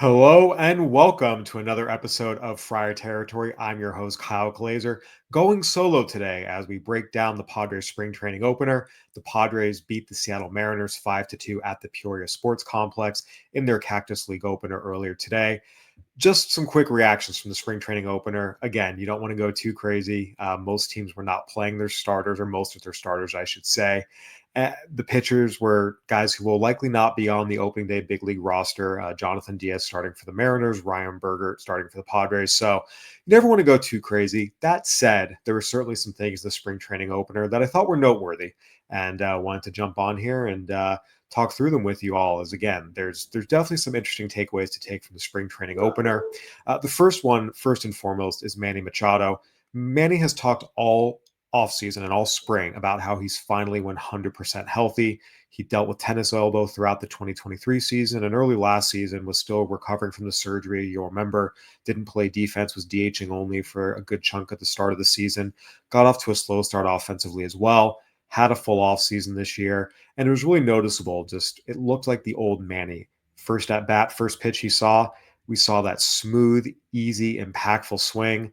Hello and welcome to another episode of Friar Territory. I'm your host, Kyle Glaser, going solo today as we break down the Padres spring training opener. The Padres beat the Seattle Mariners 5-2 at the Peoria Sports Complex in their Cactus League opener earlier today. Just some quick reactions from the spring training opener. Again, you don't want to go too crazy. Most teams were not playing their starters, or most of their starters, I should say. The pitchers were guys who will likely not be on the opening day big league roster. Jonathan Diaz starting for the Mariners, Ryan Berger starting for the Padres. So you never want to go too crazy. That said, there were certainly some things in the spring training opener that I thought were noteworthy, and wanted to jump on here and talk through them with you all. As again, there's definitely some interesting takeaways to take from the spring training opener. The first one, first and foremost, is Manny Machado. Manny has talked all offseason and all spring about how he's finally 100% healthy. He dealt with tennis elbow throughout the 2023 season and early last season, was still recovering from the surgery. You'll remember, didn't play defense, was DHing only for a good chunk at the start of the season. Got off to a slow start offensively as well. Had a full off season this year, and it was really noticeable. Just it looked like the old Manny. First at bat, first pitch we saw that smooth, easy, impactful swing,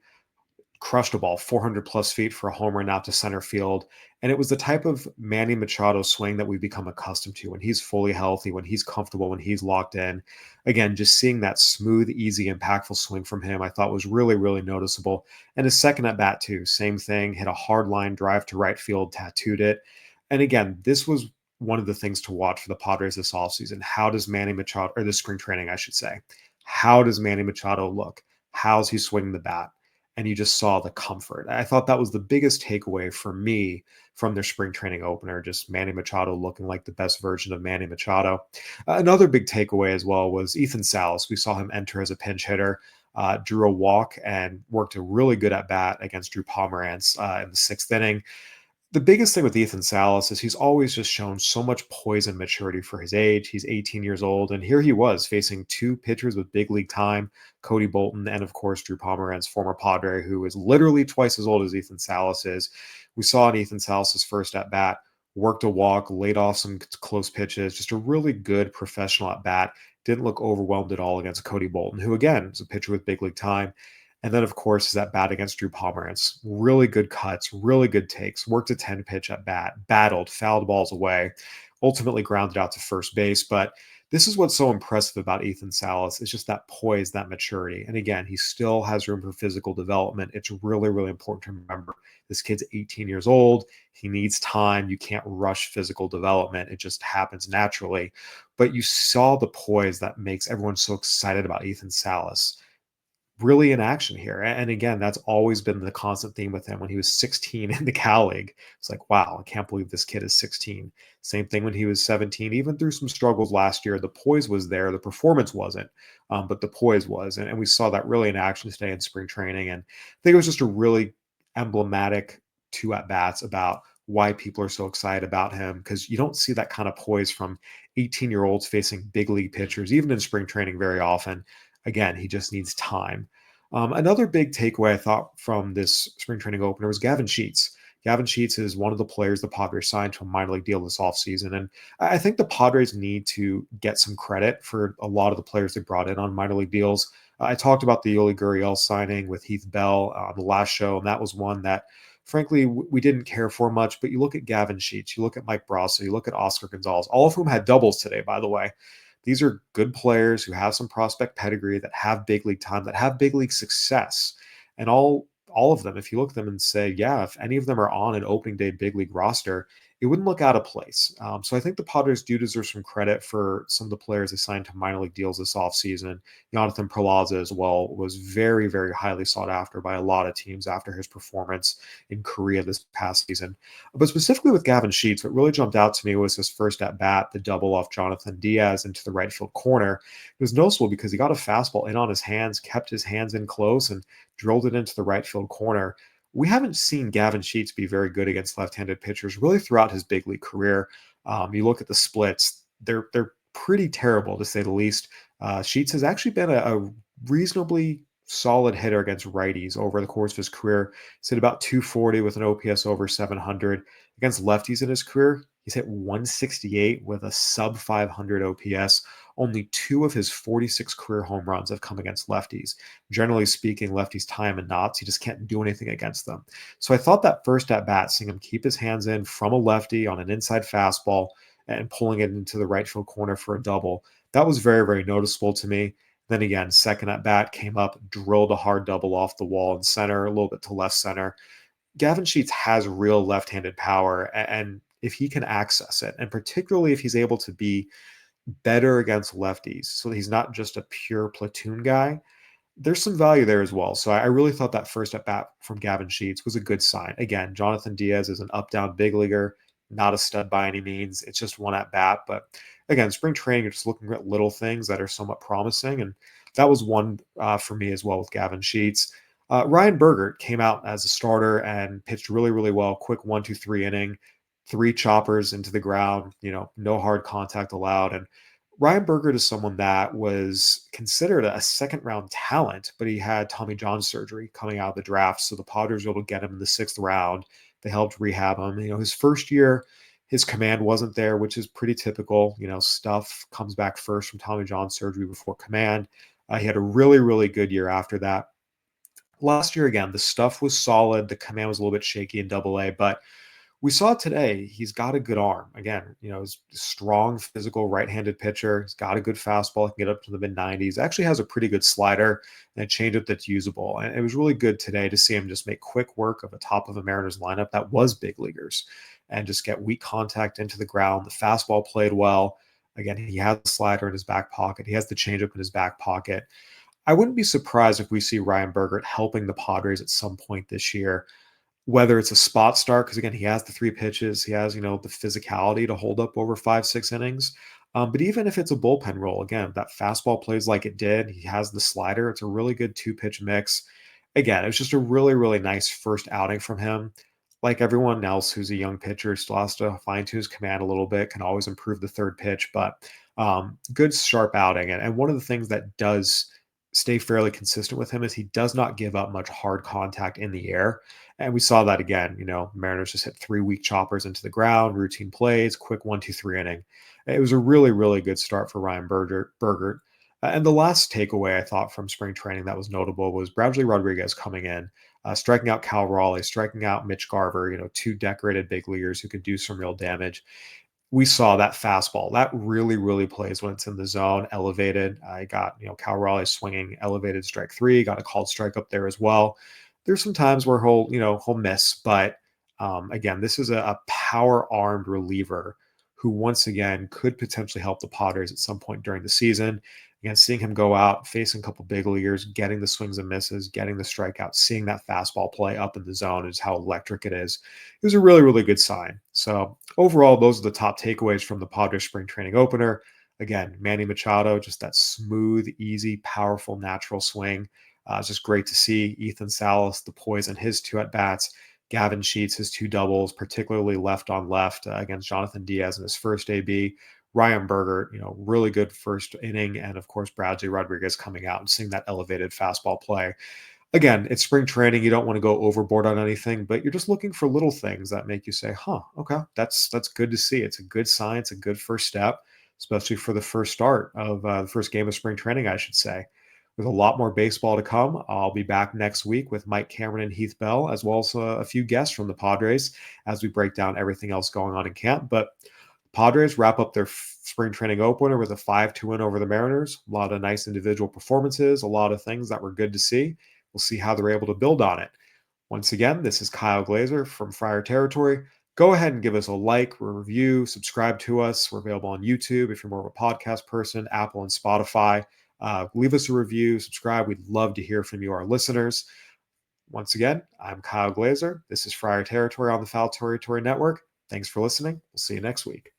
crushed a ball 400 plus feet for a home run out to center field. And it was the type of Manny Machado swing that we've become accustomed to when he's fully healthy, when he's comfortable, when he's locked in. Again, just seeing that smooth, easy, impactful swing from him, I thought was really, really noticeable. And his second at bat, too, same thing, hit a hard line drive to right field, tattooed it. And again, this was one of the things to watch for the Padres this offseason. How does Manny Machado, or the spring training, I should say, how does Manny Machado look? How's he swinging the bat? And you just saw the comfort. I thought that was the biggest takeaway for me from their spring training opener, just Manny Machado looking like the best version of Manny Machado. Another big takeaway as well was Ethan Salas. We saw him enter as a pinch hitter, drew a walk, and worked a really good at bat against Drew Pomerantz in the sixth inning. The biggest thing with Ethan Salas is he's always just shown so much poise and maturity for his age. He's 18 years old, and here he was facing two pitchers with big league time, Cody Bolton and, of course, Drew Pomerantz, former Padre, who is literally twice as old as Ethan Salas is. We saw in Ethan Salas's first at bat, worked a walk, laid off some close pitches, just a really good professional at bat. Didn't look overwhelmed at all against Cody Bolton, who, again, is a pitcher with big league time. And then, of course, is that bat against Drew Pomerantz. Really good cuts, really good takes, worked a 10 pitch at bat, battled, fouled balls away, ultimately grounded out to first base. But this is what's so impressive about Ethan Salas is just that poise, that maturity. And again, he still has room for physical development. It's really, really important to remember this kid's 18 years old. He needs time. You can't rush physical development. It just happens naturally. But you saw the poise that makes everyone so excited about Ethan Salas really in action here. And again, that's always been the constant theme with him when he was 16 in the Cal League. It's like, wow, I can't believe this kid is 16. Same thing when he was 17, even through some struggles last year. The poise was there. The performance wasn't, but the poise was. And we saw that really in action today in spring training. And I think it was just a really emblematic two at bats about why people are so excited about him, because you don't see that kind of poise from 18-year-olds facing big league pitchers, even in spring training very often. Again, he just needs time. Another big takeaway I thought from this spring training opener was Gavin Sheets. Gavin Sheets is one of the players the Padres signed to a minor league deal this offseason. And I think the Padres need to get some credit for a lot of the players they brought in on minor league deals. I talked about the Yoli Gurriel signing with Heath Bell on the last show, and that was one that, frankly, we didn't care for much. But you look at Gavin Sheets, you look at Mike Brasso, you look at Oscar Gonzalez, all of whom had doubles today, by the way. These are good players who have some prospect pedigree, that have big league time, that have big league success. And all of them, if you look at them and say, yeah, if any of them are on an opening day big league roster, it wouldn't look out of place. So I think the Padres do deserve some credit for some of the players they signed to minor league deals this offseason. Jonathan Perlaza as well was very, very highly sought after by a lot of teams after his performance in Korea this past season. But specifically with Gavin Sheets, what really jumped out to me was his first at bat, the double off Jonathan Diaz into the right field corner. It was noticeable because he got a fastball in on his hands, kept his hands in close, and drilled it into the right field corner. We haven't seen Gavin Sheets be very good against left-handed pitchers really throughout his big league career. You look at the splits; they're pretty terrible to say the least. Sheets has actually been a reasonably solid hitter against righties over the course of his career. He's hit about 240 with an OPS over 700. Against lefties in his career, He's hit 168 with a sub 500 OPS. Only two of his 46 career home runs have come against lefties. Generally speaking, lefties tie him in knots. He just can't do anything against them. So I thought that first at bat, seeing him keep his hands in from a lefty on an inside fastball and pulling it into the right field corner for a double, that was very, very noticeable to me. Then again, second at bat came up, drilled a hard double off the wall in center, a little bit to left center. Gavin Sheets has real left-handed power, and if he can access it, and particularly if he's able to be better against lefties, so he's not just a pure platoon guy, there's some value there as well. So I really thought that first at bat from Gavin Sheets was a good sign. Again, Jonathan Diaz is an up down big leaguer, not a stud by any means. It's just one at bat. But again, spring training, you're just looking at little things that are somewhat promising. And that was one for me as well with Gavin Sheets. Ryan Bergert came out as a starter and pitched really, really well. Quick 1, 2, 3 inning, three choppers into the ground, no hard contact allowed. And Ryan Bergert is someone that was considered a second round talent, but he had Tommy John surgery coming out of the draft. So the Padres were able to get him in the sixth round. They helped rehab him. His first year, his command wasn't there, which is pretty typical. Stuff comes back first from Tommy John surgery before command. He had a really, really good year after that. Last year, again, the stuff was solid. The command was a little bit shaky in double A, but we saw today he's got a good arm. Again, he's a strong, physical, right-handed pitcher. He's got a good fastball. He can get up to the mid-90s. Actually has a pretty good slider and a changeup that's usable. And it was really good today to see him just make quick work of the top of a Mariners lineup that was big leaguers and just get weak contact into the ground. The fastball played well. Again, he has the slider in his back pocket. He has the changeup in his back pocket. I wouldn't be surprised if we see Ryan Bergert helping the Padres at some point this year, whether it's a spot start, because again, he has the three pitches, he has, the physicality to hold up over 5, 6 innings. But even if it's a bullpen role, again, that fastball plays like it did. He has the slider. It's a really good two-pitch mix. Again, it was just a really, really nice first outing from him. Like everyone else who's a young pitcher, still has to fine-tune his command a little bit, can always improve the third pitch, but good sharp outing. And one of the things that does stay fairly consistent with him is he does not give up much hard contact in the air. And we saw that again. Mariners just hit three weak choppers into the ground, routine plays, quick 1, 2, 3 inning. It was a really, really good start for Ryan Bergert. And the last takeaway I thought from spring training that was notable was Bradley Rodriguez coming in, striking out Cal Raleigh, striking out Mitch Garver, two decorated big leaguers who could do some real damage. We saw that fastball that really, really plays when it's in the zone, elevated. I got, Cal Raleigh swinging elevated strike three, got a called strike up there as well. There's some times where he'll miss, but again, this is a power armed reliever who once again could potentially help the Padres at some point during the season. Again, seeing him go out, facing a couple big leaguers, getting the swings and misses, getting the strikeouts, seeing that fastball play up in the zone is how electric it is. It was a really, really good sign. So overall, those are the top takeaways from the Padres spring training opener. Again, Manny Machado, just that smooth, easy, powerful, natural swing. It's just great to see Ethan Salas, the poise in his two at bats. Gavin Sheets, his two doubles, particularly left on left against Jonathan Diaz in his first AB. Ryan Bergert, really good first inning. And of course, Bradley Rodriguez coming out and seeing that elevated fastball play. Again, it's spring training. You don't want to go overboard on anything, but you're just looking for little things that make you say, huh, okay, that's good to see. It's a good sign. It's a good first step, especially for the first start of the first game of spring training, I should say. With a lot more baseball to come, I'll be back next week with Mike Cameron and Heath Bell, as well as a few guests from the Padres as we break down everything else going on in camp. But Padres wrap up their spring training opener with a 5-2 win over the Mariners. A lot of nice individual performances, a lot of things that were good to see. We'll see how they're able to build on it. Once again, this is Kyle Glaser from Friar Territory. Go ahead and give us a like, a review, subscribe to us. We're available on YouTube if you're more of a podcast person, Apple and Spotify. Leave us a review, subscribe. We'd love to hear from you, our listeners. Once again, I'm Kyle Glaser. This is Friar Territory on the Foul Territory Network. Thanks for listening. We'll see you next week.